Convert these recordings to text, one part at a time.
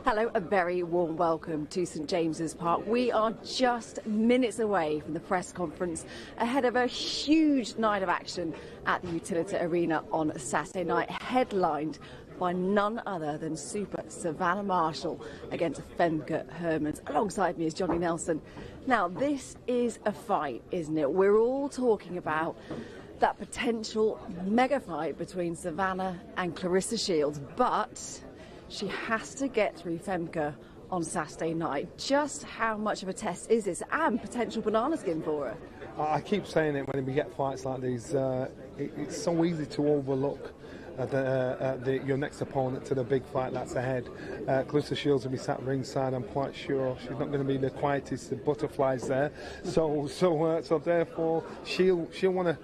Hello, a very warm welcome to St James's Park. We are just minutes away from the press conference ahead of a huge night of action at the Utilita Arena on Saturday night, headlined by none other than Super Savannah Marshall against Femke Hermans. Alongside me is Johnny Nelson. Now, this is a fight, isn't it? We're all talking about that potential mega fight between Savannah and Claressa Shields, but she has to get through Femke on Saturday night. Just how much of a test is this, and potential banana skin for her? I keep saying it when we get fights like these. It's so easy to overlook your next opponent to the big fight that's ahead. Claressa Shields will be sat ringside. I'm quite sure she's not going to be the quietest of butterflies there. So therefore she'll want to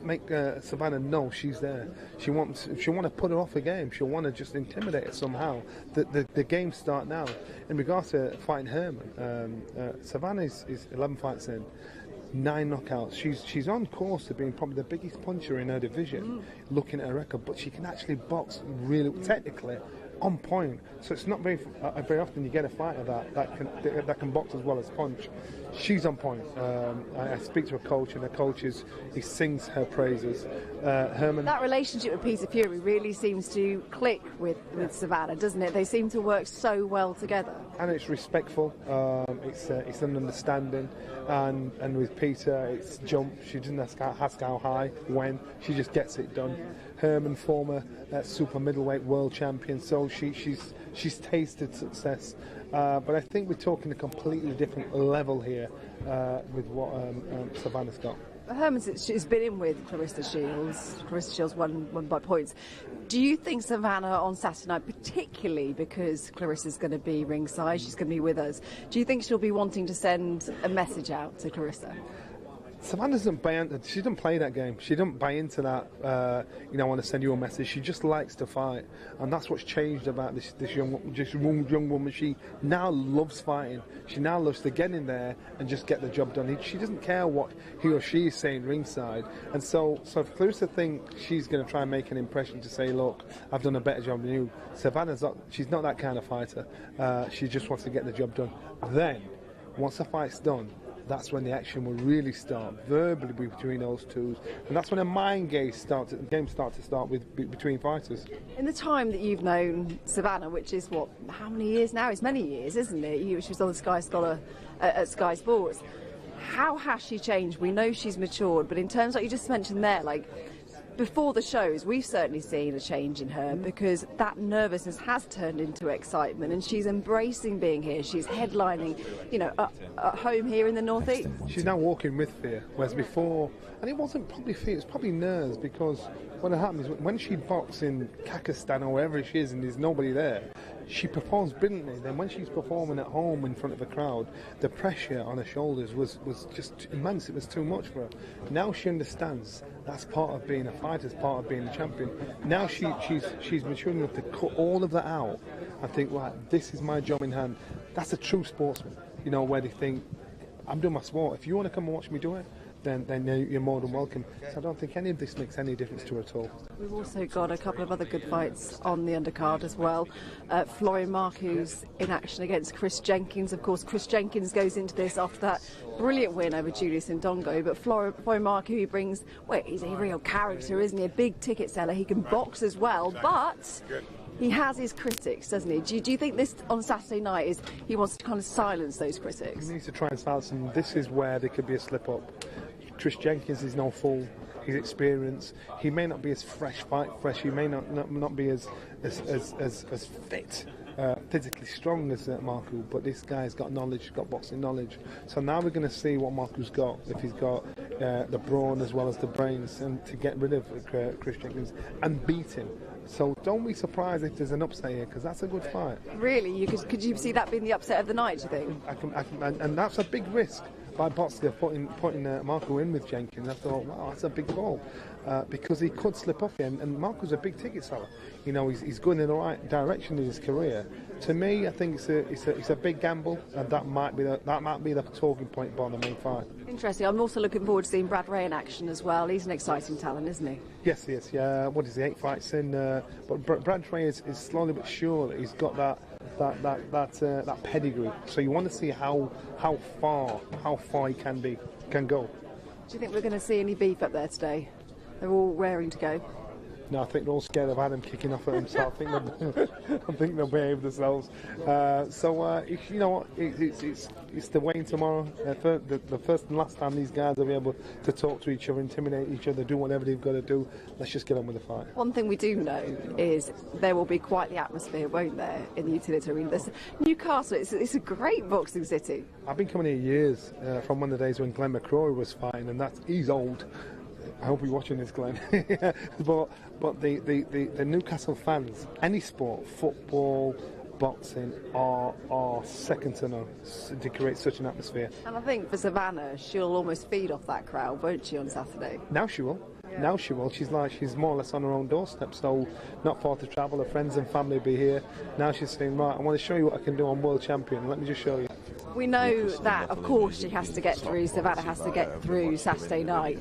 make Savannah know she's there. She'll want to put her off a game. She'll want to just intimidate her somehow. The games start now. In regards to fighting Herman, Savannah is 11 fights in, 9 knockouts. She's on course to being probably the biggest puncher in her division, looking at her record, but she can actually box really technically on point. So it's not very often you get a fighter that can box as well as punch. She's on point. I speak to a coach, and the coach he sings her praises. Herman. That relationship with Peter Fury really seems to click with Savannah, doesn't it? They seem to work so well together. And it's respectful. It's an understanding. And with Peter, it's jump. She doesn't ask how high, when. She just gets it done. Herman, former super middleweight world champion, so she's tasted success. But I think we're talking a completely different level here with what Savannah's got. Herman's she's been in with Claressa Shields. Claressa Shields won by points. Do you think Savannah on Saturday night, particularly because Claressa's going to be ringside, she's going to be with us, do you think she'll be wanting to send a message out to Claressa? Savannah doesn't she doesn't play that game. She doesn't buy into that, I want to send you a message. She just likes to fight. And that's what's changed about this young woman. She now loves fighting. She now loves to get in there and just get the job done. She doesn't care what he or she is saying ringside. And so if Claressa thinks she's going to try and make an impression to say, look, I've done a better job than you, she's not that kind of fighter. She just wants to get the job done. Then, once the fight's done, that's when the action will really start verbally between those two, and that's when a mind game starts to start with between fighters. In the time that you've known Savannah, which is how many years now? It's many years, isn't it? She was on the Sky Scholar at Sky Sports. How has she changed? We know she's matured, but in terms like you just mentioned there, before the shows, we've certainly seen a change in her, because that nervousness has turned into excitement, and she's embracing being here. She's headlining, at home here in the Northeast. She's now walking with fear, whereas before, and it wasn't probably fear, it's probably nerves, because what happens is when she boxes in Kakistan or wherever she is and there's nobody there, she performs brilliantly. Then when she's performing at home in front of a crowd, the pressure on her shoulders was just immense. It was too much for her. Now she understands that's part of being a fighter, it's part of being a champion. Now she's mature enough to cut all of that out and think, right, this is my job in hand. That's a true sportsman, where they think, I'm doing my sport. If you want to come and watch me do it, then you're more than welcome. So I don't think any of this makes any difference to her at all. We've also got a couple of other good fights on the undercard as well. Florian Marku's in action against Chris Jenkins. Of course, Chris Jenkins goes into this after that brilliant win over Julius Ndongo, but Florian Marku, he brings, he's a real character, isn't he? A big ticket seller. He can box as well, but he has his critics, doesn't he? Do you think this on Saturday night is he wants to kind of silence those critics? He needs to try and silence them. This is where there could be a slip-up. Chris Jenkins is no fool. His experience. He may not be as fresh. He may not be as fit, physically strong as Marku. But this guy's got knowledge, got boxing knowledge. So now we're going to see what Marku's got. If he's got the brawn as well as the brains, and to get rid of Chris Jenkins and beat him. So don't be surprised if there's an upset here, because that's a good fight. Really? Could you see that being the upset of the night, do you think? I can, and that's a big risk by Boxer putting Marku in with Jenkins. I thought, wow, that's a big ball, because he could slip off him, and Marku's a big ticket seller. He's going in the right direction in his career. To me, I think it's a big gamble, and that might be the talking point behind the main fight. Interesting. I'm also looking forward to seeing Brad Ray in action as well. He's an exciting talent, isn't he? Yes, he is. Yeah. What is he? 8 fights in. But Brad Ray is slowly but surely. He's got that that pedigree. So you want to see how far he can go. Do you think we're going to see any beef up there today? They're all raring to go. No, I think they're all scared of Adam kicking off at him, so I think they'll behave themselves. You know what? It's the weighing tomorrow. The first and last time these guys will be able to talk to each other, intimidate each other, do whatever they've got to do. Let's just get on with the fight. One thing we do know is there will be quite the atmosphere, won't there, in the Utility Arena. Newcastle, it's a great boxing city. I've been coming here years, from one of the days when Glenn McCrory was fighting, and he's old. I hope you're watching this, Glenn. but the Newcastle fans, any sport, football, boxing, are second to none to create such an atmosphere. And I think for Savannah, she'll almost feed off that crowd, won't she, on Saturday? Now she will. Yeah. Now she will. She's more or less on her own doorstep, so not far to travel. Her friends and family will be here. Now she's saying, right, I want to show you what I can do on World Champion. Let me just show you. We know that, of course, she has to get through, Savannah has to get through Saturday night.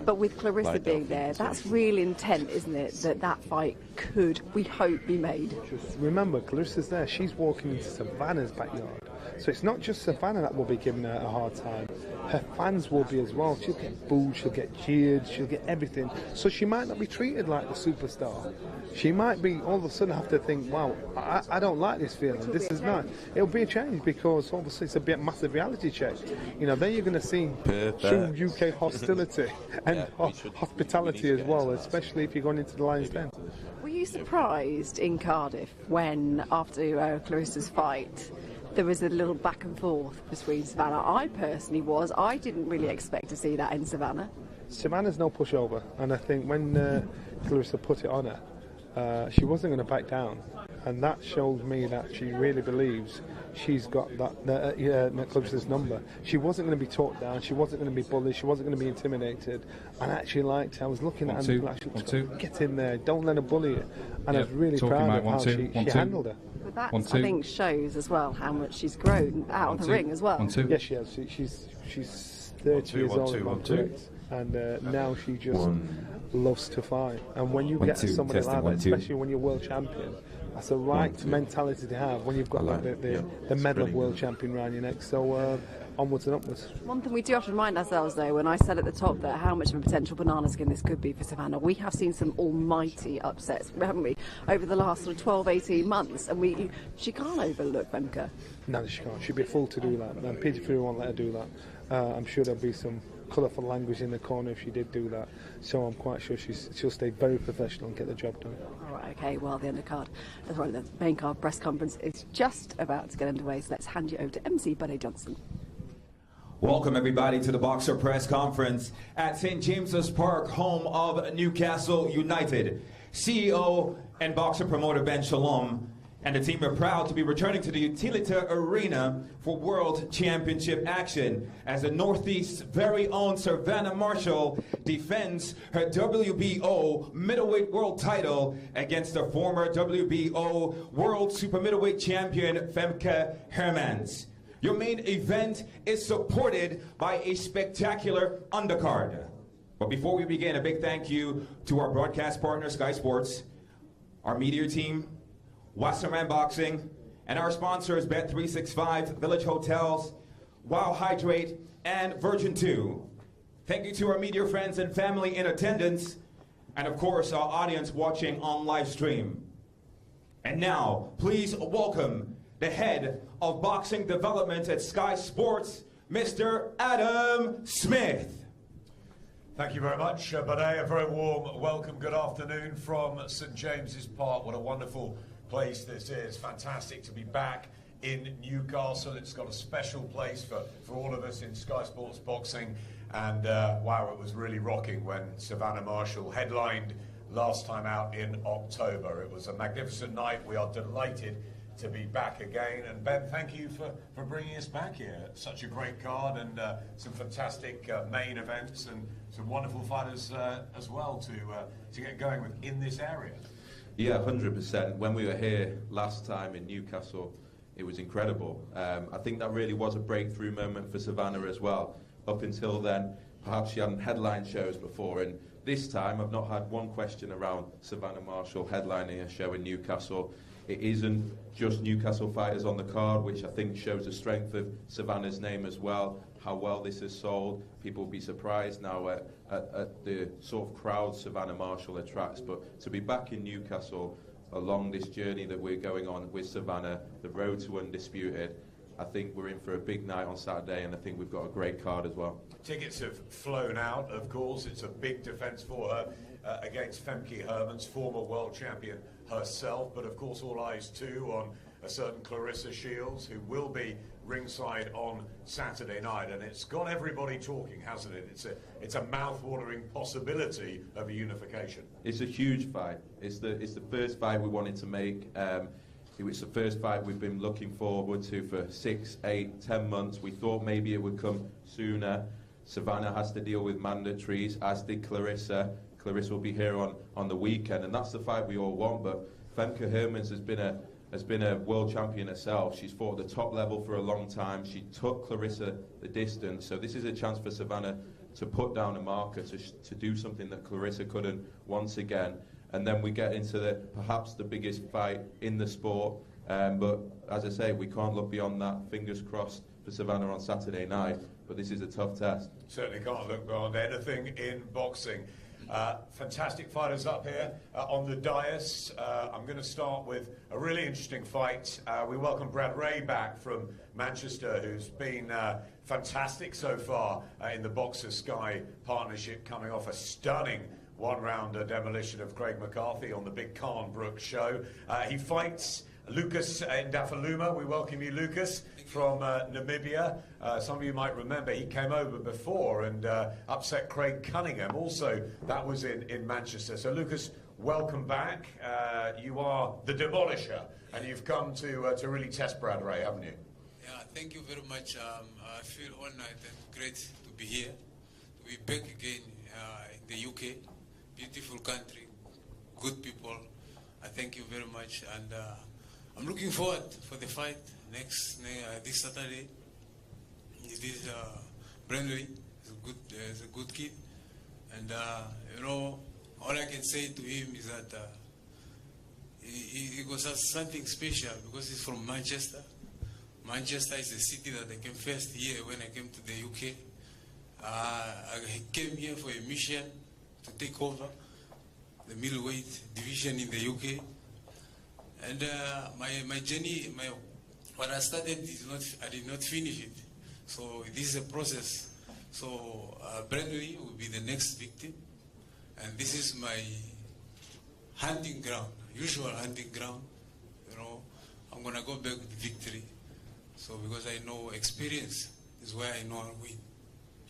But with Clarissa being there, that's real intent, isn't it? That fight could, we hope, be made. Just remember, Clarissa's there. She's walking into Savannah's backyard. So it's not just Savannah that will be giving her a hard time. Her fans will be as well. She'll get booed, she'll get jeered, she'll get everything. So she might not be treated like the superstar. She might be all of a sudden have to think, wow, I don't like this feeling. This is nice. It'll be a change because obviously it's a massive reality check. You know, then you're going to see true UK hostility and hospitality as well, especially if you're going into the Lions Den. Were you surprised in Cardiff when, after Clarissa's fight, there was a little back and forth between Savannah? I personally was. I didn't really expect to see that in Savannah. Savannah's no pushover, and I think when Clarissa put it on her, she wasn't going to back down, and that shows me that she really believes she's got Clarissa's number. She wasn't going to be talked down, she wasn't going to be bullied, she wasn't going to be intimidated, and I actually liked her. I was looking at her and get in there, don't let her bully you, and I was really proud of how she handled her. But that, I think, shows as well how much she's grown out of the ring as well. Yes, she has. She's 30 years old, if I'm correct. And now she just loves to fight. And when you get somebody like that, especially when you're world champion, that's a right mentality to have when you've got the medal of world champion around your neck. So onwards and upwards. One thing we do have to remind ourselves, though, when I said at the top there how much of a potential banana skin this could be for Savannah, we have seen some almighty upsets, haven't we, over the last sort of 12, 18 months, and she can't overlook Femke. No, she can't. She'd be a fool to do that, and Peter Fury won't let her do that. I'm sure there'll be some colourful language in the corner if she did do that, so I'm quite sure she'll stay very professional and get the job done. All right, okay, well, the undercard, the main card press conference is just about to get underway, so let's hand you over to MC Buddy Johnson. Welcome everybody to the Boxer Press Conference at St. James's Park, home of Newcastle United. CEO and boxer promoter Ben Shalom and the team are proud to be returning to the Utility Arena for World Championship action as the Northeast's very own Savannah Marshall defends her WBO middleweight world title against the former WBO world super middleweight champion Femke Hermans. Your main event is supported by a spectacular undercard. But before we begin, a big thank you to our broadcast partner, Sky Sports, our media team, Wasserman Boxing, and our sponsors, Bet365, Village Hotels, Wow Hydrate, and Virgin 2. Thank you to our media friends and family in attendance, and of course, our audience watching on live stream. And now, please welcome the head of boxing development at Sky Sports, Mr. Adam Smith. Thank you very much, Buddy. A very warm welcome. Good afternoon from St. James's Park. What a wonderful place this is. Fantastic to be back in Newcastle. It's got a special place for all of us in Sky Sports Boxing. And wow, it was really rocking when Savannah Marshall headlined last time out in October. It was a magnificent night. We are delighted to be back again, and Ben, thank you for bringing us back here. Such a great card and some fantastic main events and some wonderful fighters as well to get going with in this area. Yeah, 100%. When we were here last time in Newcastle, it was incredible. I think that really was a breakthrough moment for Savannah as well. Up until then, perhaps she hadn't headline shows before, and this time I've not had one question around Savannah Marshall headlining a show in Newcastle. it isn't just Newcastle fighters on the card, which I think shows the strength of Savannah's name as well, how well this has sold. People will be surprised now at the sort of crowd Savannah Marshall attracts, but to be back in Newcastle along this journey that we're going on with Savannah, the road to undisputed, I think we're in for a big night on Saturday, and I think we've got a great card as well. Tickets have flown out, of course. It's a big defence for her against Femke Hermans, former world champion herself, but of course all eyes too on a certain Clarissa Shields, who will be ringside on Saturday night, and it's got everybody talking, hasn't it? It's a mouth-watering possibility of a unification. It's a huge fight. It's the first fight we wanted to make. It's the first fight we've been looking forward to for 6, 8, 10 months. We thought maybe it would come sooner. Savannah has to deal with mandatories, as did Clarissa. Clarissa will be here on the weekend, and that's the fight we all want. But Femke Hermans has been a world champion herself. She's fought at the top level for a long time. She took Clarissa the distance. So this is a chance for Savannah to put down a marker, to do something that Clarissa couldn't once again. And then we get into perhaps the biggest fight in the sport. But as I say, we can't look beyond that. Fingers crossed for Savannah on Saturday night. But this is a tough test. Certainly can't look beyond anything in boxing. Fantastic fighters up here on the dais. I'm going to start with a really interesting fight. We welcome Brad Ray back from Manchester, who's been fantastic so far in the Boxer Sky partnership, coming off a stunning one-round demolition of Craig McCarthy on the big Khan Brooks show. He fights Lucas Ndafaluma. We welcome you, Lucas, from Namibia. Some of you might remember he came over before and upset Craig Cunningham. Also, that was in Manchester. So, Lucas, welcome back. You are the demolisher, and you've come to really test Brad Ray, haven't you? Yeah, thank you very much. I feel honored and great to be here, to be back again in the UK. Beautiful country, good people. I thank you very much, and I'm looking forward for the fight this Saturday. It is Brandley. He's a good kid, and you know, all I can say to him is that he goes as something special because he's from Manchester. Manchester is a city that I came first here when I came to the UK. I came here for a mission to take over the middleweight division in the UK. And my journey, what I started, I did not finish it. So this is a process. So Brandley will be the next victim. And this is my hunting ground, usual hunting ground. You know, I'm going to go back with victory. So because I know experience is where I know I'll win.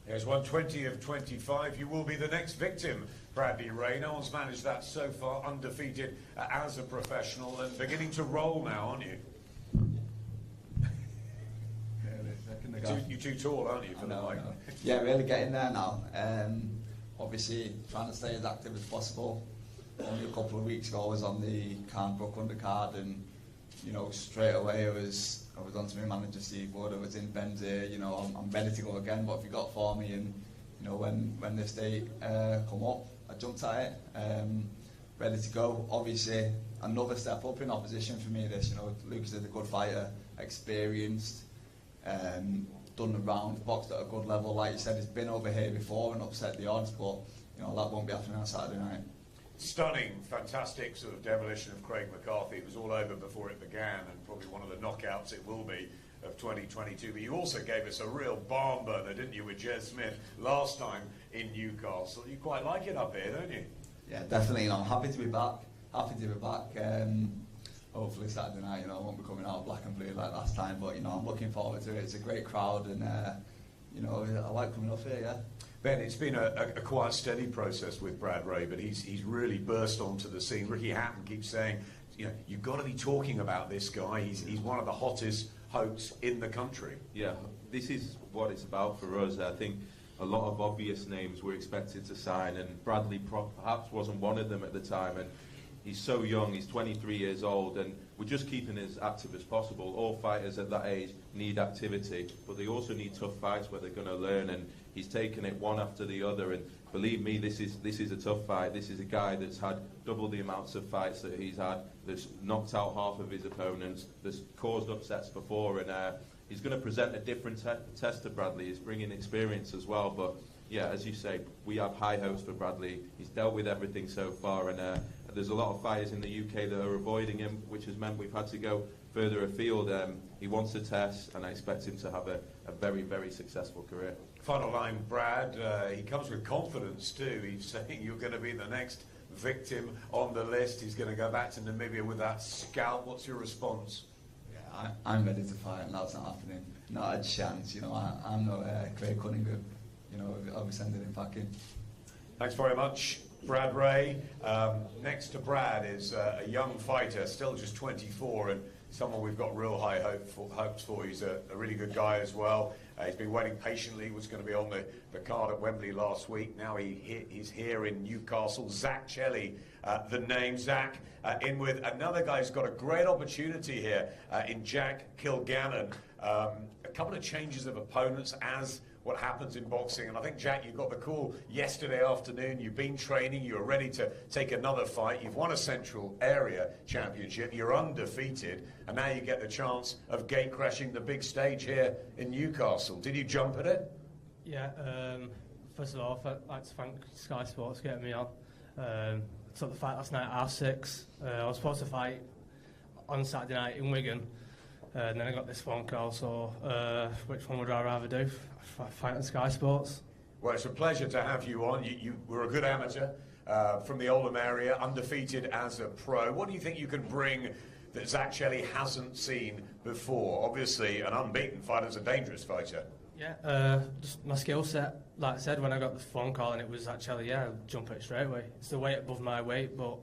There's 120 of 25. You will be the next victim, Bradley Ray. No one's managed that so far, undefeated as a professional, and beginning to roll now, aren't you? You're too tall, aren't you, for the mic? Yeah, really getting there now. Obviously, trying to stay as active as possible. Only a couple of weeks ago I was on the Carnbrook undercard, and you know, straight away I was on to my manager Steve Wood. I was in Ben's ear. You know, I'm ready to go again. What have you got for me? And you know, when this date come up, I jumped at it, ready to go. Obviously, another step up in opposition for me. This, you know, Lucas is a good fighter, experienced, done the round, boxed at a good level. Like you said, he's been over here before and upset the odds, but you know that won't be happening on Saturday night. Stunning, fantastic sort of demolition of Craig McCarthy. It was all over before it began, and probably one of the knockouts it will be of 2022. But you also gave us a real barn burner, didn't you, with Jez Smith last time in Newcastle. You quite like it up here, don't you? Yeah, definitely. You know, I'm happy to be back. Happy to be back. Hopefully Saturday night, you know, I won't be coming out black and blue like last time. But you know, I'm looking forward to it. It's a great crowd, and you know, I like coming up here. Yeah. Ben, it's been a quite steady process with Brad Ray, but he's really burst onto the scene. Ricky Hatton keeps saying, you know, you've got to be talking about this guy. He's one of the hottest hopes in the country. Yeah, this is what it's about for us. I think a lot of obvious names were expected to sign, and Bradley perhaps wasn't one of them at the time. And he's so young, he's 23 years old, and we're just keeping as active as possible. All fighters at that age need activity, but they also need tough fights where they're going to learn, and he's taken it one after the other, and believe me, this is a tough fight. This is a guy that's had double the amounts of fights that he's had, that's knocked out half of his opponents, that's caused upsets before, and he's going to present a different test to Bradley. He's bringing experience as well, but yeah, as you say, we have high hopes for Bradley. He's dealt with everything so far, and there's a lot of fighters in the UK that are avoiding him, which has meant we've had to go further afield. He wants to test, and I expect him to have a very, very successful career. Final line, Brad. He comes with confidence too. He's saying you're going to be the next victim on the list. He's going to go back to Namibia with that scalp. What's your response? Yeah, I'm ready to fight, and that's not happening. Not a chance. You know, I'm not Craig Cunningham. You know, I'll be sending him back in. Thanks very much, Brad Ray. Next to Brad is a young fighter, still just 24, and someone we've got real high hopes for. He's a really good guy as well. He's been waiting patiently. He was going to be on the card at Wembley last week. Now he's here in Newcastle. Zach Chelli, the name. Zach in with another guy who's got a great opportunity here in Jack Kilgannon. A couple of changes of opponents as what happens in boxing, and I think, Jack, you got the call yesterday afternoon. You've been training, you were ready to take another fight. You've won a Central Area Championship, you're undefeated, and now you get the chance of gate crashing the big stage here in Newcastle. Did you jump at it? Yeah, first of all, I'd like to thank Sky Sports for getting me on. Took the fight last night at R6. I was supposed to fight on Saturday night in Wigan, and then I got this phone call, so which one would I rather do? Fight on Sky Sports. Well, it's a pleasure to have you on. You were a good amateur from the Oldham area, undefeated as a pro. What do you think you can bring that Zach Chelli hasn't seen before? Obviously, an unbeaten fighter's a dangerous fighter. Yeah, just my skill set. Like I said, when I got the phone call and it was Zach Chelli, yeah, I'll jump at it straight away. It's the weight above my weight, but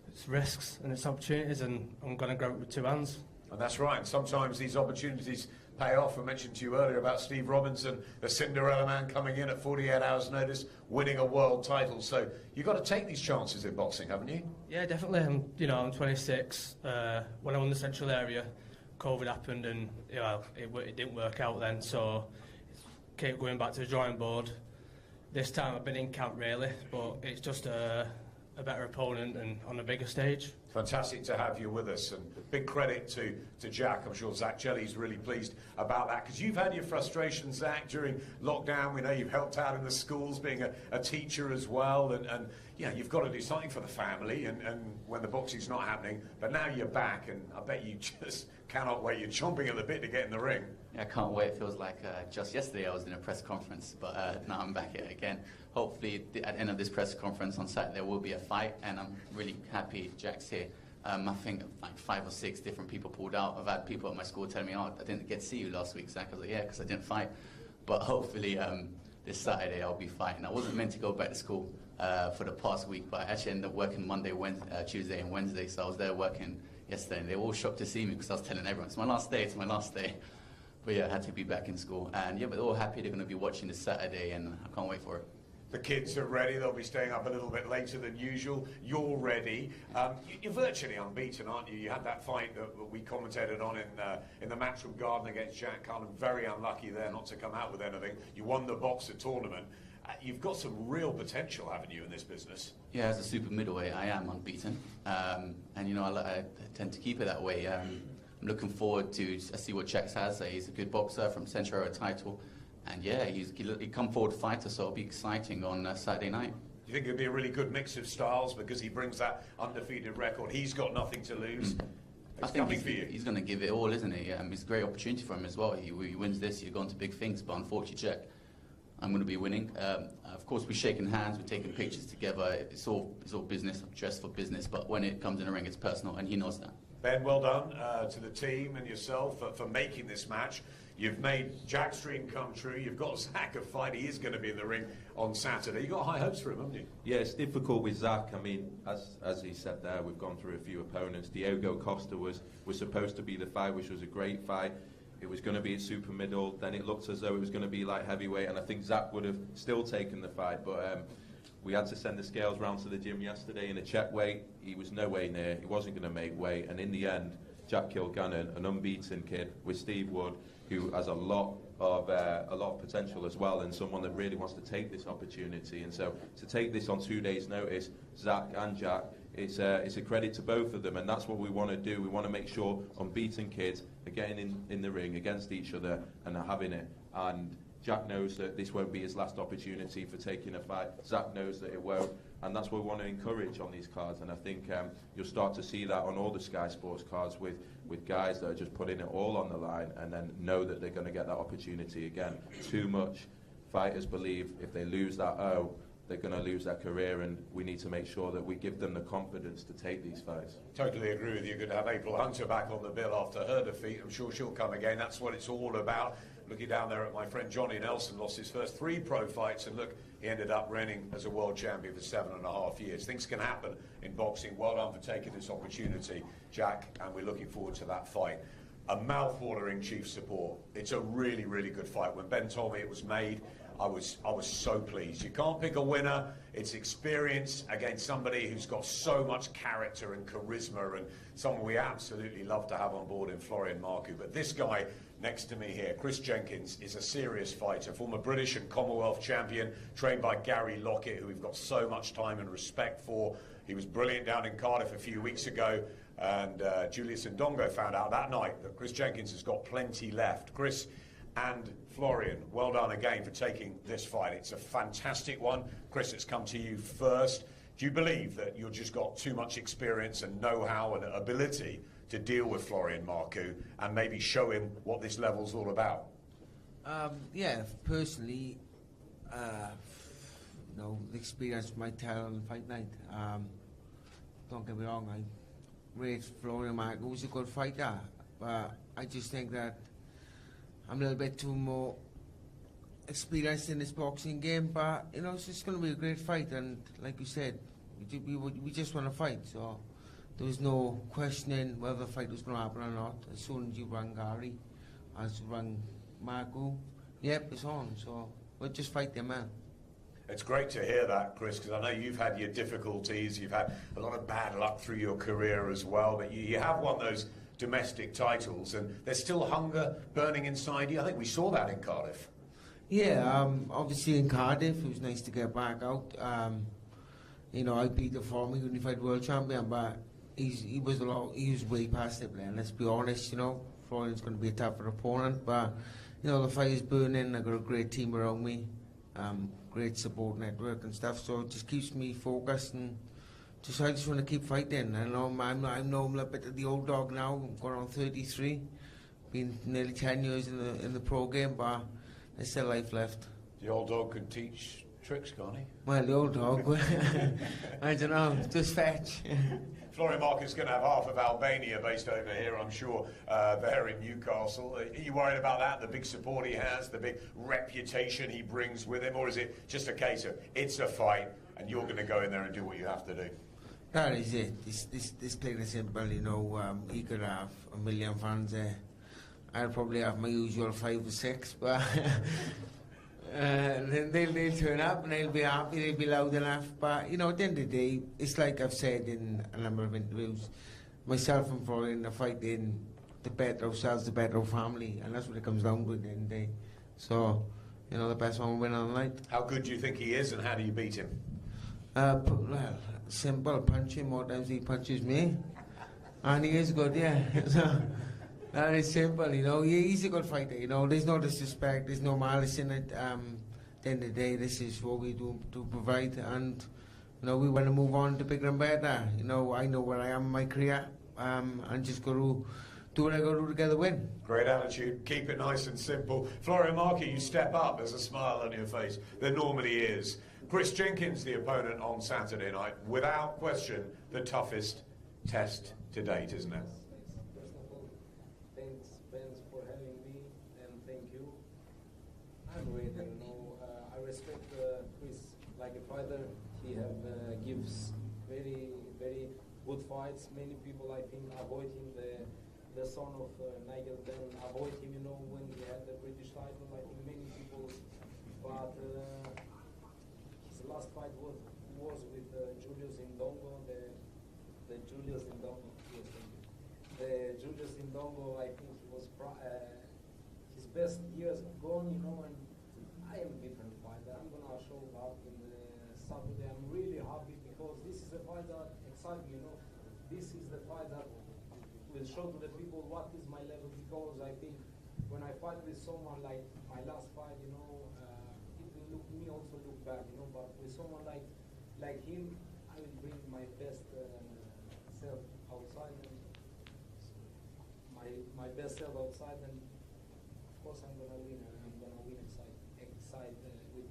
it's risks and it's opportunities, and I'm going to grab it with two hands. And that's right. And sometimes these opportunities pay off. I mentioned to you earlier about Steve Robinson, the Cinderella man, coming in at 48 hours' notice, winning a world title. So you've got to take these chances in boxing, haven't you? Yeah, definitely. I'm 26. When I won the Central Area, COVID happened, and it didn't work out then. So kept going back to the drawing board. This time I've been in camp really, but it's just a better opponent and on a bigger stage. Fantastic to have you with us, and big credit to Jack. I'm sure Zach Chelli's really pleased about that, because you've had your frustrations, Zach, during lockdown. We know you've helped out in the schools, being a teacher as well, and you've got to do something for the family, and when the boxing's not happening. But now you're back, and I bet you just cannot wait. You're chomping at the bit to get in the ring. Yeah, I can't wait. It feels like just yesterday I was in a press conference, but now I'm back here again. Hopefully at the end of this press conference on Saturday there will be a fight, and I'm really happy Jack's here. I think like 5 or 6 different people pulled out. I've had people at my school telling me, oh, I didn't get to see you last week, Zach. I was like, yeah, because I didn't fight. But hopefully this Saturday I'll be fighting. I wasn't meant to go back to school for the past week, but I actually ended up working Monday, Tuesday and Wednesday, so I was there working yesterday, and they were all shocked to see me because I was telling everyone, it's my last day. But yeah, I had to be back in school. And yeah, but they're all happy they're going to be watching this Saturday, and I can't wait for it. The kids are ready. They'll be staying up a little bit later than usual. You're ready. You're virtually unbeaten, aren't you? You had that fight that we commentated on in the Matchroom Garden against Jack Cullen. Very unlucky there not to come out with anything. You won the Boxer tournament. You've got some real potential, haven't you, in this business? Yeah, as a super middleweight, I am unbeaten. And, I tend to keep it that way. I'm looking forward to see what Jax has. He's a good boxer from Central Area title. And yeah, he's come forward fighter, so it'll be exciting on Saturday night. Do you think it'll be a really good mix of styles because he brings that undefeated record? He's got nothing to lose. I think he's going to give it all, isn't he? It's a great opportunity for him as well. He wins this, he's going to big things. But unfortunately, Jack, I'm going to be winning. Of course, we're shaking hands, we're taking pictures together. It's all business. I'm dressed for business. But when it comes in the ring, it's personal, and he knows that. Ben, well done to the team and yourself for making this match. You've made Jack's dream come true. You've got Zach a fight. He is going to be in the ring on Saturday. You've got high hopes for him, haven't you? Yeah, it's difficult with Zach. I mean, as he said there, we've gone through a few opponents. Diogo Costa was supposed to be the fight, which was a great fight. It was going to be at super middle. Then it looked as though it was going to be like heavyweight, and I think Zach would have still taken the fight. But We had to send the scales round to the gym yesterday in a check weight. He was no way near. He wasn't going to make weight. And in the end, Jack Kilgannon, an unbeaten kid with Steve Wood, who has a lot of potential as well, and someone that really wants to take this opportunity. And so to take this on 2 days' notice, Zach and Jack, it's a credit to both of them, and that's what we want to do. We want to make sure unbeaten kids are getting in the ring against each other and are having it. And Jack knows that this won't be his last opportunity for taking a fight. Zach knows that it won't, and that's what we want to encourage on these cards. And I think you'll start to see that on all the Sky Sports cards with guys that are just putting it all on the line and then know that they're going to get that opportunity again. Too much fighters believe if they lose that they're going to lose their career, and we need to make sure that we give them the confidence to take these fights. Totally agree with you. Good to have April Hunter back on the bill after her defeat. I'm sure she'll come again. That's what it's all about. Looking down there at my friend Johnny Nelson, lost his first 3 pro fights, and look, he ended up reigning as a world champion for 7.5 years. Things can happen in boxing. Well done for taking this opportunity, Jack, and we're looking forward to that fight. A mouth-watering chief support. It's a really, really good fight. When Ben told me it was made, I was so pleased. You can't pick a winner. It's experience against somebody who's got so much character and charisma, and someone we absolutely love to have on board in Florian Marku. But this guy next to me here, Chris Jenkins, is a serious fighter, former British and Commonwealth champion, trained by Gary Lockett, who we've got so much time and respect for. He was brilliant down in Cardiff a few weeks ago, and Julius Ndongo found out that night that Chris Jenkins has got plenty left. Chris and Florian, well done again for taking this fight. It's a fantastic one. Chris, it's come to you first. Do you believe that you've just got too much experience and know-how and ability to deal with Florian Marku and maybe show him what this level's all about? Yeah, personally, the experience might tell on fight night. Don't get me wrong, I rate Florian Marku was a good fighter, but I just think that I'm a little bit too more experienced in this boxing game. But it's just going to be a great fight, and like you said, we just want to fight. So there was no questioning whether the fight was going to happen or not. As soon as you rang Gary, as you rang Marku, yep, it's on. So we'll just fight them out. It's great to hear that, Chris, because I know you've had your difficulties. You've had a lot of bad luck through your career as well, but you have won those domestic titles, and there's still hunger burning inside you. I think we saw that in Cardiff. Yeah, obviously in Cardiff, it was nice to get back out. I beat the former unified world champion, but he was way past it, man. Let's be honest, Florian's going to be a tougher opponent, but the fire's burning. I got a great team around me, great support network and stuff, so it just keeps me focused, and I just want to keep fighting. I know I'm a bit of the old dog now. I'm going on 33, been nearly 10 years in the pro game, but there's still life left. The old dog can teach tricks, can't he? Well, the old dog, I don't know, just fetch. Florian Marku is going to have half of Albania based over here, I'm sure, there in Newcastle. Are you worried about that, the big support he has, the big reputation he brings with him, or is it just a case of it's a fight and you're going to go in there and do what you have to do? That is it. This plain and simple, he could have 1 million fans there. I'll probably have my usual 5 or 6, but they'll turn up and they'll be happy, they'll be loud enough. But, at the end of the day, it's like I've said in a number of interviews, myself and Florian are fighting the better ourselves, the better our family, and that's what it comes down to at the end of the day. So, the best one will win on the night. How good do you think he is, and how do you beat him? Well, simple, punch him more times he punches me, and he is good, yeah. So, that is simple, he's a good fighter, there's no disrespect, there's no malice in it. At the end of the day, this is what we do to provide, and we want to move on to bigger and better. I know where I am in my career, and just got to do what I got to do to get the win. Great attitude, keep it nice and simple. Florian Marku, you step up, there's a smile on your face, there normally is. Chris Jenkins, the opponent on Saturday night, without question, the toughest test to date, isn't it? First of all, thanks for having me, and thank you. I'm great, I respect Chris like a fighter. He gives very, very good fights. Many people, I think, avoid him. The son of Nigel Ben avoid him, when he had the British title. I think many people, but he's his last fight was with Julius Indongo, the Julius Indongo. Yes, thank you. The Julius Indongo, I think he was his best years gone, you know, and I am a different fighter. I'm gonna show up in the Saturday. I'm really happy because this is the fight that excites me, you know. This is the fight that will show to the people what is my level, because I think when I fight with someone like my last fight, you know, it will look me also look bad, you know, but with someone like him, I will bring my best self outside, and my best self outside, and of course I'm gonna win, and I'm gonna win with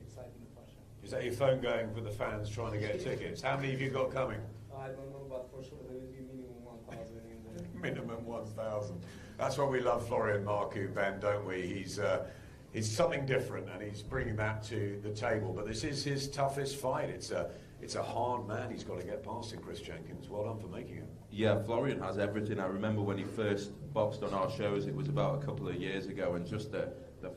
exciting fashion. Is that your phone going for the fans trying to get tickets? How many have you got coming? I don't know, but for sure there will be minimum 1,000 in there. Minimum 1,000. That's why we love Florian Marku, Ben, don't we? He's something different, and he's bringing that to the table. But this is his toughest fight. It's a hard man he's got to get past in Chris Jenkins. Well done for making it. Yeah, Florian has everything. I remember when he first boxed on our shows, it was about a couple of years ago, and just the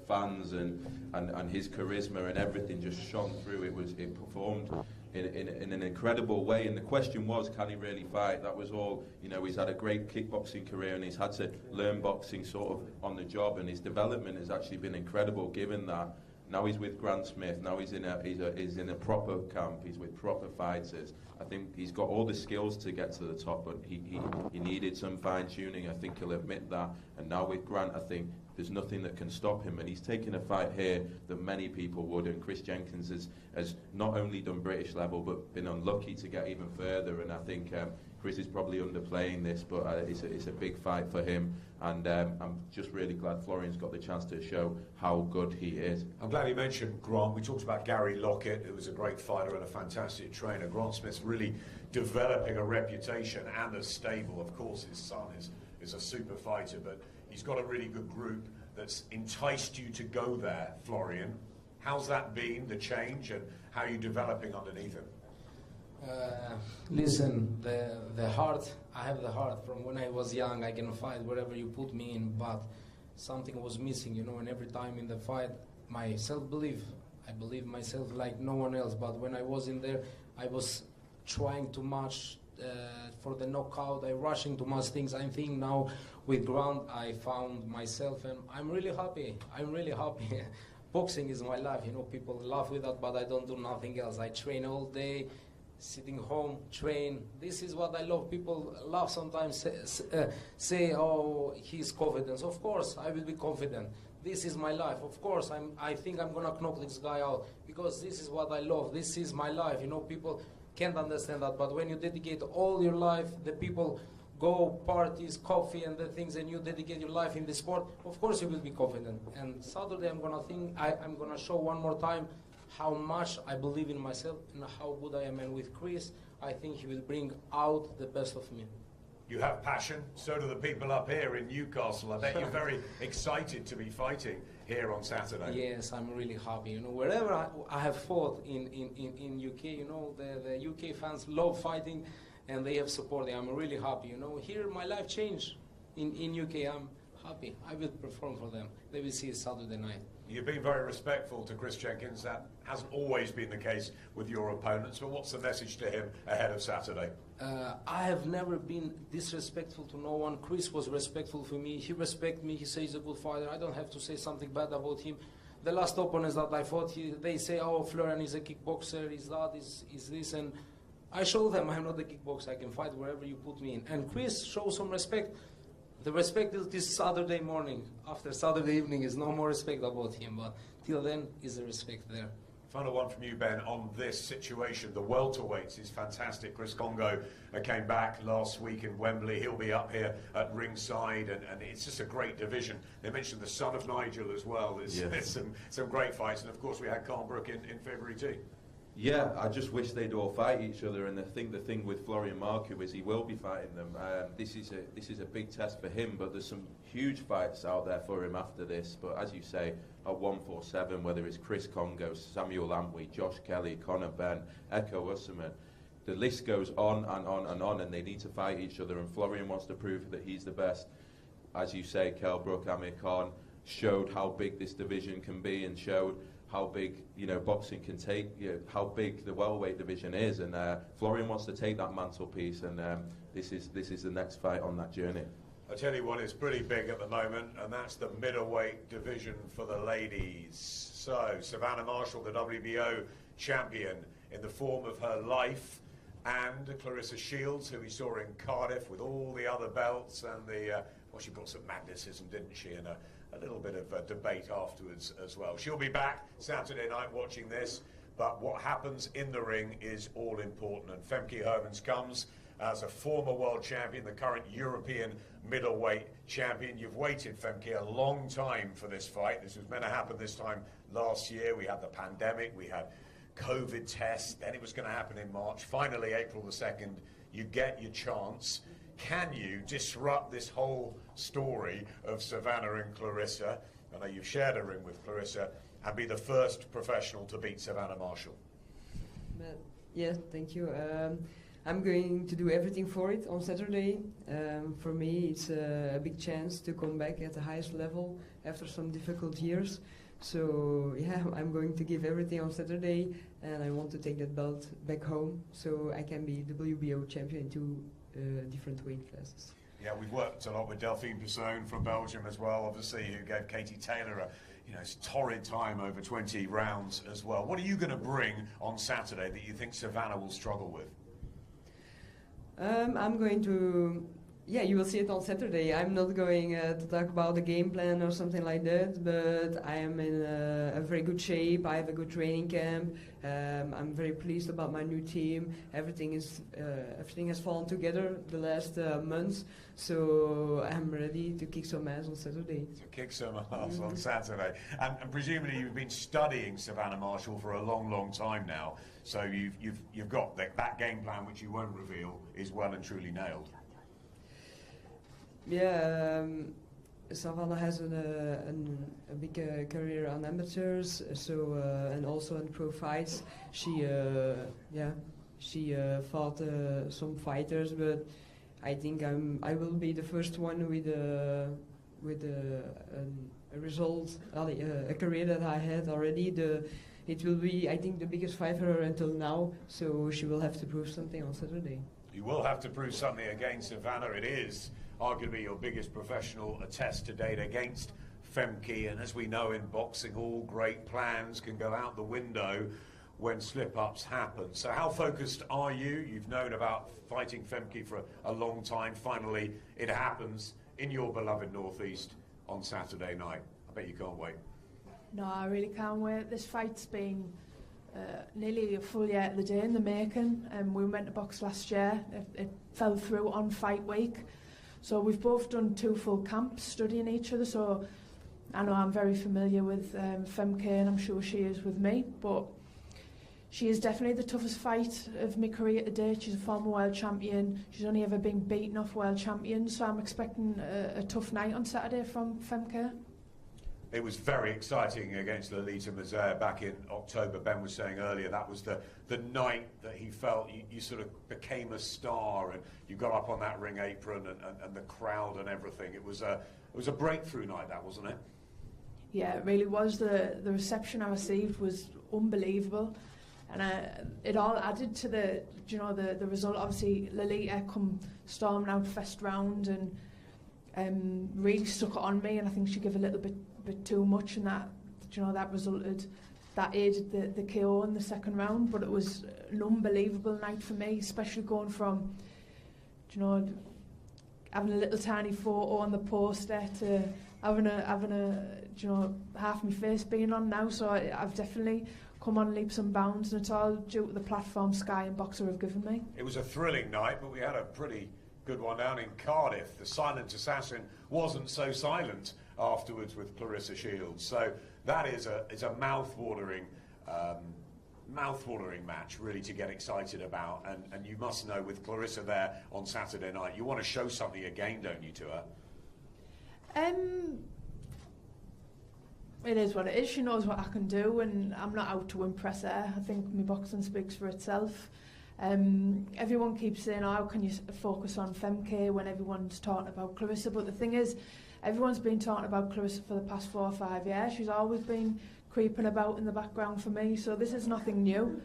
fans and his charisma and everything just shone through. It performed in an incredible way, and the question was, can he really fight? That was all. You know, he's had a great kickboxing career, and he's had to learn boxing sort of on the job, and his development has actually been incredible given that. Now he's with Grant Smith. Now he's in a proper camp. He's with proper fighters. I think he's got all the skills to get to the top, but he needed some fine tuning. I think he'll admit that. And now with Grant, I think there's nothing that can stop him. And he's taken a fight here that many people would. And Chris Jenkins has not only done British level, but been unlucky to get even further. And I think Chris is probably underplaying this, but it's a big fight for him. And I'm just really glad Florian's got the chance to show how good he is. I'm glad you mentioned Grant. We talked about Gary Lockett, who was a great fighter and a fantastic trainer. Grant Smith's really developing a reputation and a stable. Of course, his son is a super fighter, but he's got a really good group that's enticed you to go there, Florian. How's that been, the change, and how are you developing underneath him? Listen, the heart, I have the heart. From when I was young, I can fight wherever you put me in, but something was missing, you know, and every time in the fight, my self-belief, I believe myself like no one else, but when I was in there, I was trying too much for the knockout, I rushing too much things. I think now with Grant, I found myself, and I'm really happy. Boxing is my life, you know, people laugh with that, but I don't do nothing else. I train all day, sitting home, train. This is what I love. People laugh sometimes, say, oh, he's confident. Of course, I will be confident. This is my life. Of course, I think I'm going to knock this guy out because this is what I love. This is my life. You know, people can't understand that. But when you dedicate all your life, the people go parties, coffee, and the things, and you dedicate your life in the sport, of course you will be confident. And Saturday, I'm going to show one more time how much I believe in myself and how good I am. And with Chris, I think he will bring out the best of me. You have passion, so do the people up here in Newcastle. I bet you're very excited to be fighting here on Saturday. Yes, I'm really happy. You know, wherever I have fought in UK, you know, the UK fans love fighting and they have supported. I'm really happy. You know, here my life changed in UK. I'm happy. I will perform for them. They will see it Saturday night. You've been very respectful to Chris Jenkins. That hasn't always been the case with your opponents, but what's the message to him ahead of Saturday? I have never been disrespectful to no one. Chris was respectful for me. He respects me. He says he's a good fighter. I don't have to say something bad about him. The last opponents that I fought, they say, oh, Florian is a kickboxer, is that, is this, and I show them I'm not a kickboxer. I can fight wherever you put me in. And Chris shows some respect. The respect is this Saturday morning. After Saturday evening is no more respect about him, but till then is the respect there. Final one from you, Ben, on this situation. The welterweights is fantastic. Chris Congo came back last week in Wembley. He'll be up here at ringside, and it's just a great division. They mentioned the son of Nigel as well. There's some great fights, and of course we had Carl Brook in February too. Yeah, I just wish they'd all fight each other, and I think the thing with Florian Marku is he will be fighting them. This is a big test for him, but there's some huge fights out there for him after this. But as you say, at 147, whether it's Chris Congo, Samuel Antwi, Josh Kelly, Conor Benn, Eko Usman, the list goes on and on and on, and they need to fight each other, and Florian wants to prove that he's the best. As you say, Kell Brook, Amir Khan showed how big this division can be and showed how big, you know, boxing can take, you know, how big the welterweight division is, and Florian wants to take that mantelpiece, and this is the next fight on that journey. I tell you what is pretty big at the moment, and that's the middleweight division for the ladies. So, Savannah Marshall, the WBO champion in the form of her life, and Clarissa Shields, who we saw in Cardiff with all the other belts, and the, well, she brought some magnetism, didn't she, and a little bit of debate afterwards as well. She'll be back Saturday night watching this, but what happens in the ring is all important, and Femke Hermans comes as a former world champion, the current European middleweight champion. You've waited, Femke, a long time for this fight. This was meant to happen this time last year. We had the pandemic, we had COVID tests, then it was going to happen in March. Finally, April the 2nd, you get your chance. Can you disrupt this whole story of Savannah and Clarissa? I know you've shared a ring with Clarissa, and be the first professional to beat Savannah Marshall. Yes, thank you. I'm going to do everything for it on Saturday. For me, it's a big chance to come back at the highest level after some difficult years. So yeah, I'm going to give everything on Saturday, and I want to take that belt back home so I can be WBO champion in 2 different weight classes. Yeah, we've worked a lot with Delphine Persoon from Belgium as well, obviously, who gave Katie Taylor a torrid time over 20 rounds as well. What are you going to bring on Saturday that you think Savannah will struggle with? I'm going to, yeah, you will see it on Saturday. I'm not going to talk about the game plan or something like that, but I am in a very good shape. I have a good training camp. I'm very pleased about my new team. Everything has fallen together the last months, so I'm ready to kick some ass on Saturday. To kick some ass on Saturday. And presumably you've been studying Savannah Marshall for a long, long time now, so you've got that game plan, which you won't reveal, is well and truly nailed. Yeah, Savannah has a big career on amateurs, so and also in pro fights. She fought some fighters, but I think I will be the first one with a result, a career that I had already. It will be, I think, the biggest fight for her until now. So she will have to prove something on Saturday. You will have to prove something against Savannah. It is arguably your biggest professional test to date against Femke, and as we know in boxing, all great plans can go out the window when slip-ups happen. So how focused are you? You've known about fighting Femke for a long time. Finally, it happens in your beloved Northeast on Saturday night. I bet you can't wait. No, I really can't wait. This fight's been nearly a full year to the day in the making. We went to box last year. It fell through on fight week. So we've both done 2 full camps studying each other. So I know I'm very familiar with Femke, and I'm sure she is with me. But she is definitely the toughest fight of my career to date. She's a former world champion. She's only ever been beaten off world champions. So I'm expecting a tough night on Saturday from Femke. It was very exciting against Lolita Mazea back in October. Ben was saying earlier that was the night that he felt you sort of became a star, and you got up on that ring apron and the crowd and everything. It was a breakthrough night, that, wasn't it? Yeah, it really was. The reception I received was unbelievable, and it all added to the result. Obviously, Lolita come storming out first round and really stuck it on me, and I think she gave a little bit too much, and that aided the KO in the second round. But it was an unbelievable night for me, especially going from having a little tiny photo on the poster to having a half my face being on now. So I've definitely come on leaps and bounds, and it's all due to the platform Sky and Boxer have given me. It was a thrilling night, but we had a pretty good one down in Cardiff. The silent assassin wasn't so silent afterwards with Clarissa Shields. So that is a mouth-watering match, really, to get excited about. And you must know, with Clarissa there on Saturday night, you want to show something again, don't you, to her? It is what it is. She knows what I can do, and I'm not out to impress her. I think my boxing speaks for itself. Everyone keeps saying, how can you focus on Femke when everyone's talking about Clarissa? But the thing is, everyone's been talking about Clarissa for the past 4 or 5 years. She's always been creeping about in the background for me. So this is nothing new.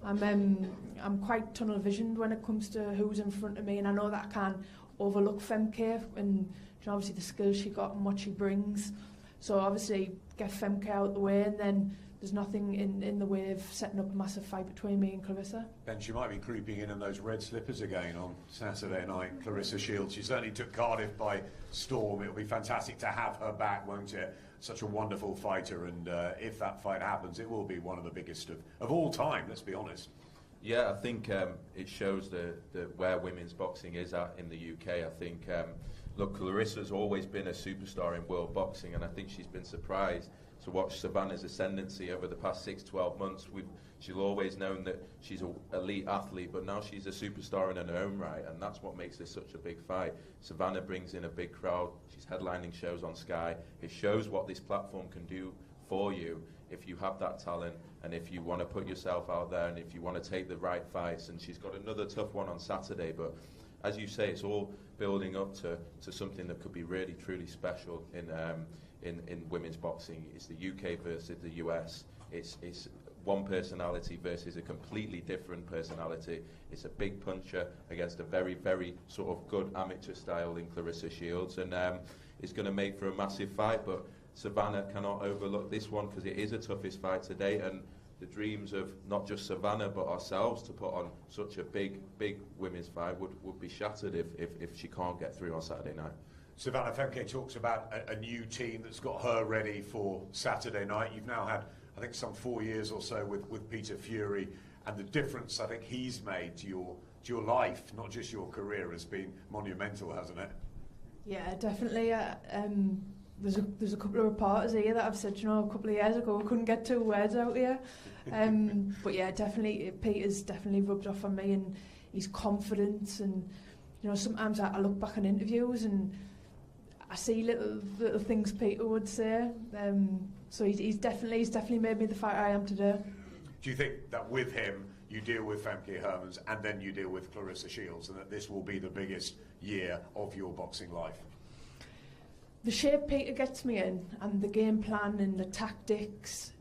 I'm quite tunnel visioned when it comes to who's in front of me, and I know that I can't overlook Femke and, you know, obviously the skills she got and what she brings. So obviously get Femke out the way, and then there's nothing in the way of setting up a massive fight between me and Clarissa. Ben, she might be creeping in those red slippers again on Saturday night. Clarissa Shields, she certainly took Cardiff by storm. It'll be fantastic to have her back, won't it? Such a wonderful fighter, and if that fight happens, it will be one of the biggest of all time, let's be honest. Yeah, I think it shows where women's boxing is at in the UK. I think, look, Clarissa's always been a superstar in world boxing, and I think she's been surprised to watch Savannah's ascendancy over the past 6-12 months. She's always known that she's an elite athlete, but now she's a superstar in her own right, and that's what makes this such a big fight. Savannah brings in a big crowd. She's headlining shows on Sky. It shows what this platform can do for you if you have that talent, and if you want to put yourself out there, and if you want to take the right fights. And she's got another tough one on Saturday, but as you say, it's all building up to something that could be really, truly special in women's boxing. It's the UK versus the US. It's one personality versus a completely different personality. It's a big puncher against a very, very sort of good amateur style in Clarissa Shields, and it's going to make for a massive fight, but Savannah cannot overlook this one because it is the toughest fight to date, and the dreams of not just Savannah but ourselves to put on such a big women's fight would be shattered if she can't get through on Saturday night. Savannah, Femke talks about a new team that's got her ready for Saturday night. You've now had, I think, some 4 years or so with Peter Fury, and the difference I think he's made to your life, not just your career, has been monumental, hasn't it? Yeah, definitely. There's a couple of reporters here that I've said, you know, a couple of years ago I couldn't get 2 words out here. But yeah, definitely, Peter's definitely rubbed off on me, and his confidence, and, you know, sometimes I look back on interviews and I see little things Peter would say. So he's definitely made me the fighter I am today. Do you think that with him you deal with Femke Hermans and then you deal with Clarissa Shields, and that this will be the biggest year of your boxing life? The shape Peter gets me in, and the game plan and the tactics,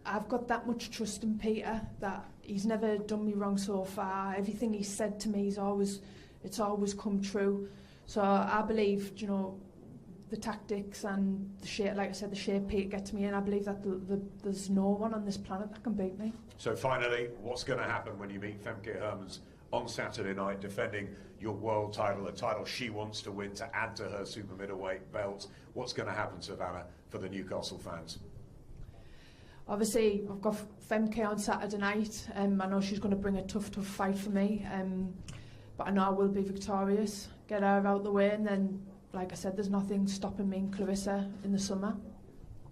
I've got that much trust in Peter that he's never done me wrong so far. Everything he's said to me, it's always come true. So I believe, you know, the tactics and the shape, like I said, the shape Peter gets me in, I believe that there's no one on this planet that can beat me. So finally, what's going to happen when you meet Femke Hermans on Saturday night, defending your world title, a title she wants to win to add to her super middleweight belt? What's going to happen, Savannah, for the Newcastle fans? Obviously, I've got Femke on Saturday night. I know she's going to bring a tough fight for me, but I know I will be victorious. Get her out the way, and then, like I said, there's nothing stopping me and Clarissa in the summer.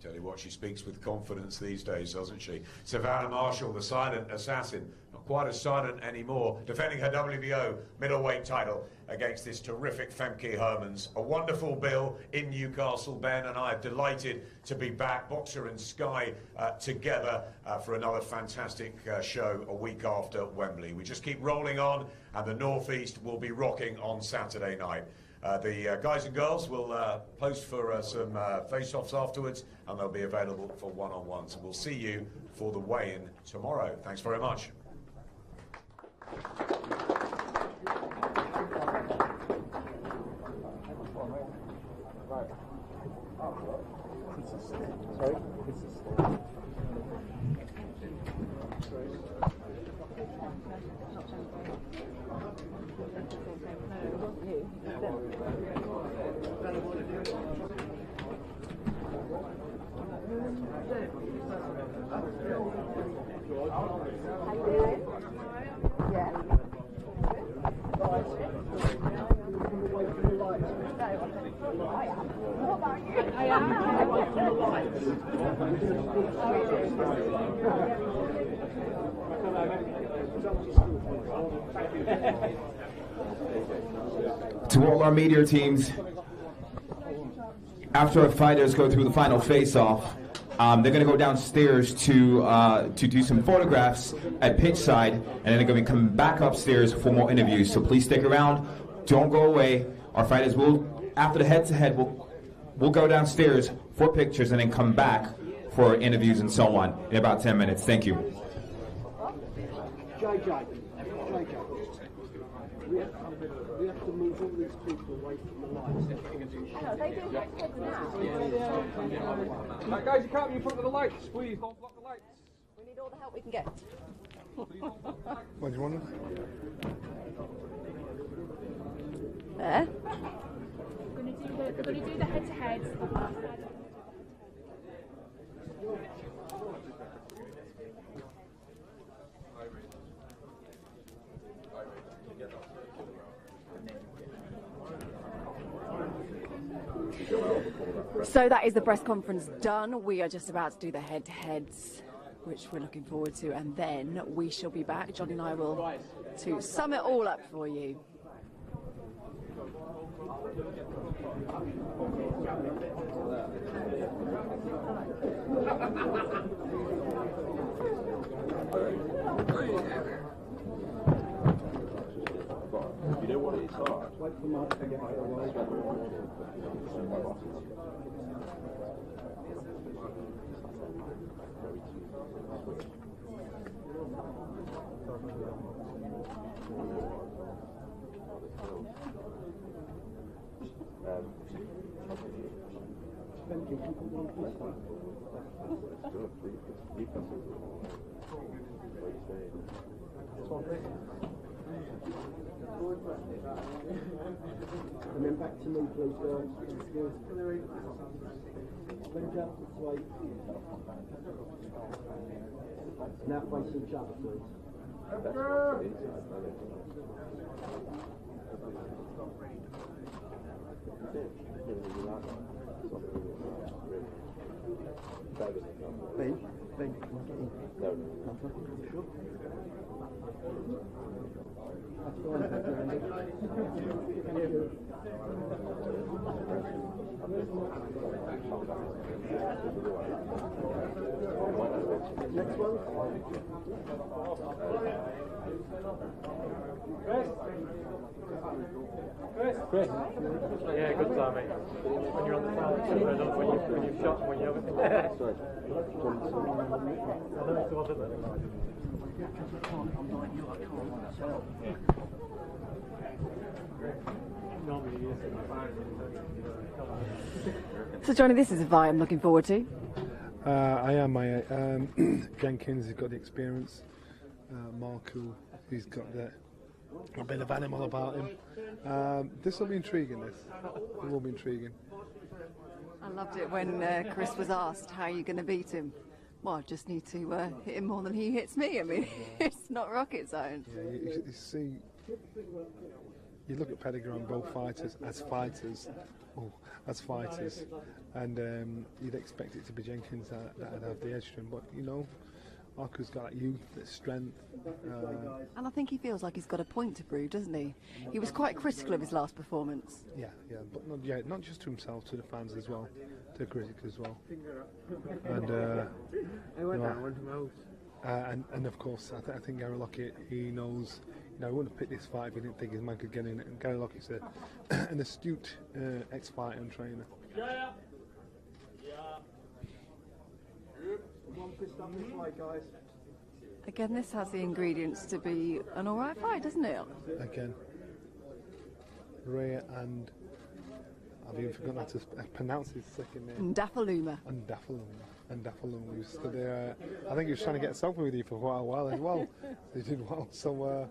Tell you what, she speaks with confidence these days, doesn't she? Savannah Marshall, the silent assassin, not quite as silent anymore, defending her WBO middleweight title against this terrific Femke Hermans. A wonderful bill in Newcastle. Ben and I are delighted to be back, Boxer and Sky, together for another fantastic show a week after Wembley. We just keep rolling on, and the North East will be rocking on Saturday night. The guys and girls will post for some face-offs afterwards, and they'll be available for one-on-ones. We'll see you for the weigh-in tomorrow. Thanks very much. To all our media teams, after our fighters go through the final face-off, they're going to go downstairs to do some photographs at pitchside, and then they're going to come back upstairs for more interviews. So please stick around. Don't go away. Our fighters will, after the head-to-head, we'll go downstairs for pictures and then come back for interviews and so on in about 10 minutes. Thank you. JJ, we have to move all these people away from the lights. No, they do head-to-heads now. Guys, you can't be in front of the lights. Please don't block the lights. We need all the help we can get. What do you want? There. We're going to do the head-to-heads. So that is the press conference done. We are just about to do the head-to-heads, which we're looking forward to, and then we shall be back, John and I will, to sum it all up for you. You know what it's hard? Wait for Mark to get out of the way. And then back to me, please, girls. Link up this way. Now face each other, please. Ben, sure. That's fine, thank you, Andy. Thank you. Next one. Chris? Yeah, good timing. When you're on the side, when you've shot and when you haven't. Sorry. I know it's the one that So Johnny, this is a fight I'm looking forward to. I am. Jenkins has got the experience. Marku, he's got a bit of animal about him. This will be intriguing. It will be intriguing. I loved it when Chris was asked how you're going to beat him. Well, I just need to hit him more than he hits me. I mean, it's not rocket science. Yeah, you see, you look at pedigree on both fighters as fighters, and you'd expect it to be Jenkins that'd have the edge to him. But you know, Marku's got that youth, that strength. And I think he feels like he's got a point to prove, doesn't he? He was quite critical of his last performance. Yeah, but not just to himself, to the fans as well, to the critics as well. And of course, I think Gary Lockett, he knows. You know, he wouldn't have picked this fight if he didn't think his man could get in it. And Gary Lockett's an astute ex-fighter and trainer. Yeah. One fist up this way, guys. Again, this has the ingredients to be an alright fight, doesn't it? Again, Ray and I've even forgotten how to pronounce his second name. Ndafaluma. Ndafaluma. He stood there. I think he was trying to get a selfie with you for quite a while as well. He did well. So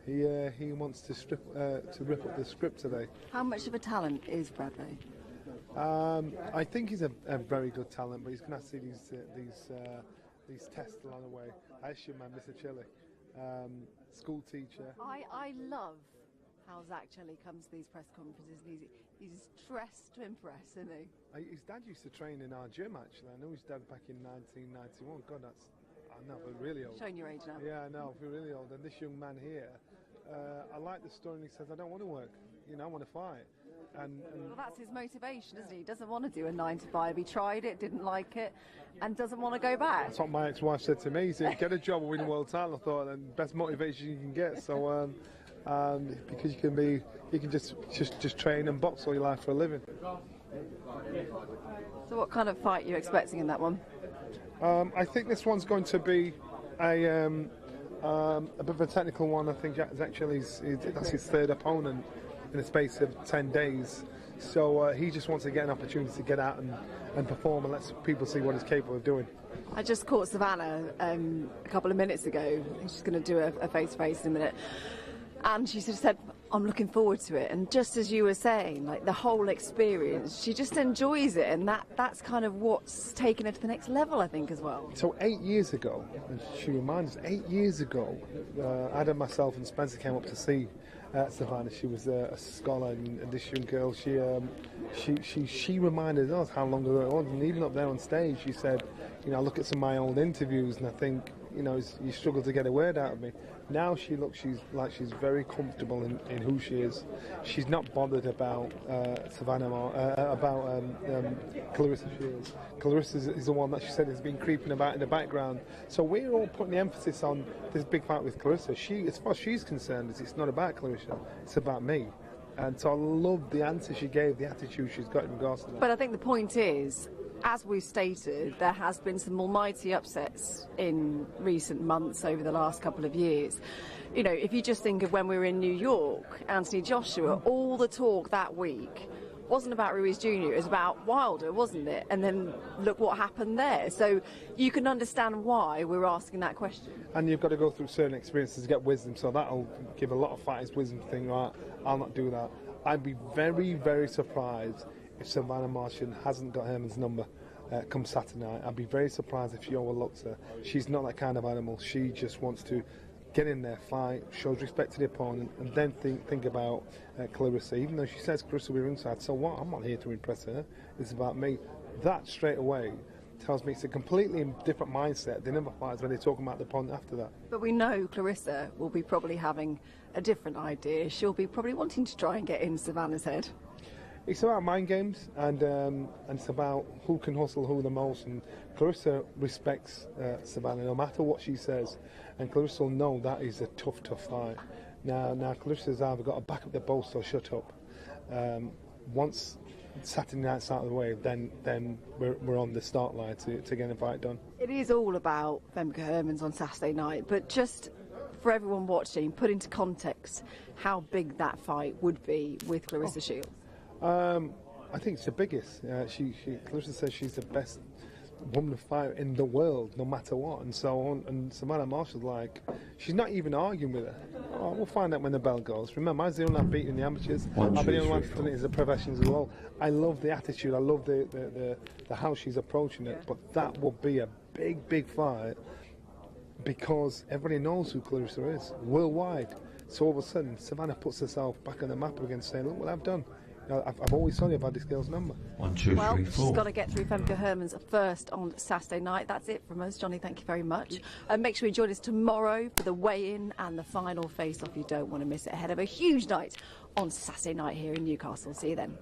he wants to rip up the script today. How much of a talent is Bradley? I think he's a very good talent, but he's going to see these tests along the way. I actually, man, Mr. Chile, school teacher. I love how Zach Chile comes to these press conferences. He's dressed to impress, isn't he? His dad used to train in our gym, actually. I know his dad back in 1991. God, I know, but really old. Showing your age now. Yeah, I know, we're really old. And this young man here, I like the story, and he says, I don't want to work. You know, I want to fight. And well, that's his motivation, isn't he? He doesn't want to do a 9 to 5. He tried it, didn't like it, and doesn't want to go back. That's what my ex-wife said to me. He said, get a job and win a world title. I thought, and best motivation you can get. So, because you can just train and box all your life for a living. So what kind of fight are you expecting in that one? I think this one's going to be a bit of a technical one. I think that's his third opponent in the space of 10 days. So he just wants to get an opportunity to get out and perform and let people see what he's capable of doing. I just caught Savannah a couple of minutes ago. I think she's going to do a face-to-face in a minute. And she sort of said, I'm looking forward to it. And just as you were saying, like the whole experience, she just enjoys it. And that's kind of what's taken her to the next level, I think, as well. So 8 years ago, and she reminds us, 8 years ago, Adam, myself and Spencer came up to see Savannah. She was a scholar, and this young girl, she reminded us how long ago it was. And even up there on stage, she said, I look at some of my old interviews and I think, you struggle to get a word out of me. Now she's very comfortable in who she is. She's not bothered about Clarissa Shields. Clarissa is the one that she said has been creeping about in the background. So we're all putting the emphasis on this big fight with Clarissa. As far as she's concerned, it's not about Clarissa, it's about me. And so I love the answer she gave, the attitude she's got in regards to that. But I think the point is, as we've stated, there has been some almighty upsets in recent months over the last couple of years. If you just think of when we were in New York, Anthony Joshua, all the talk that week wasn't about Ruiz Jr., it was about Wilder, wasn't it? And then look what happened there. So you can understand why we're asking that question. And you've got to go through certain experiences to get wisdom, so that'll give a lot of fighters wisdom to think, right, I'll not do that. I'd be very, very surprised if Savannah Marshall hasn't got Herman's number come Saturday night. I'd be very surprised if she overlooks her. She's not that kind of animal. She just wants to get in there, fight, shows respect to the opponent, and then think about Clarissa. Even though she says Clarissa will be ringside, so what? I'm not here to impress her. It's about me. That straight away tells me it's a completely different mindset than other fighters when they're talking about the opponent after that. But we know Clarissa will be probably having a different idea. She'll be probably wanting to try and get in Savannah's head. It's about mind games, and it's about who can hustle who the most. And Clarissa respects Savannah no matter what she says, and Clarissa will know that is a tough fight. Now Clarissa's either got to back up the boast or shut up. Once Saturday night's out of the way, then we're on the start line to get a fight done. It is all about Femke Hermans on Saturday night, but just for everyone watching, put into context how big that fight would be with Clarissa Shields. I think it's the biggest. Clarissa says she's the best woman fighter in the world, no matter what, and so on. And Savannah Marshall's like, she's not even arguing with her. Oh, we'll find out when the bell goes. Remember, I was the only one beating the amateurs. I've been the only one doing it as a professional as well. I love the attitude. I love the how she's approaching it. But that will be a big fight because everybody knows who Clarissa is worldwide. So all of a sudden, Savannah puts herself back on the map again, saying, "Look what I've done. I've always told you about this girl's number." 1, 2, 3, 4. She's got to get through Femke Hermans first on Saturday night. That's it from us. Johnny, thank you very much. Make sure you join us tomorrow for the weigh-in and the final face-off. You don't want to miss it ahead of a huge night on Saturday night here in Newcastle. See you then.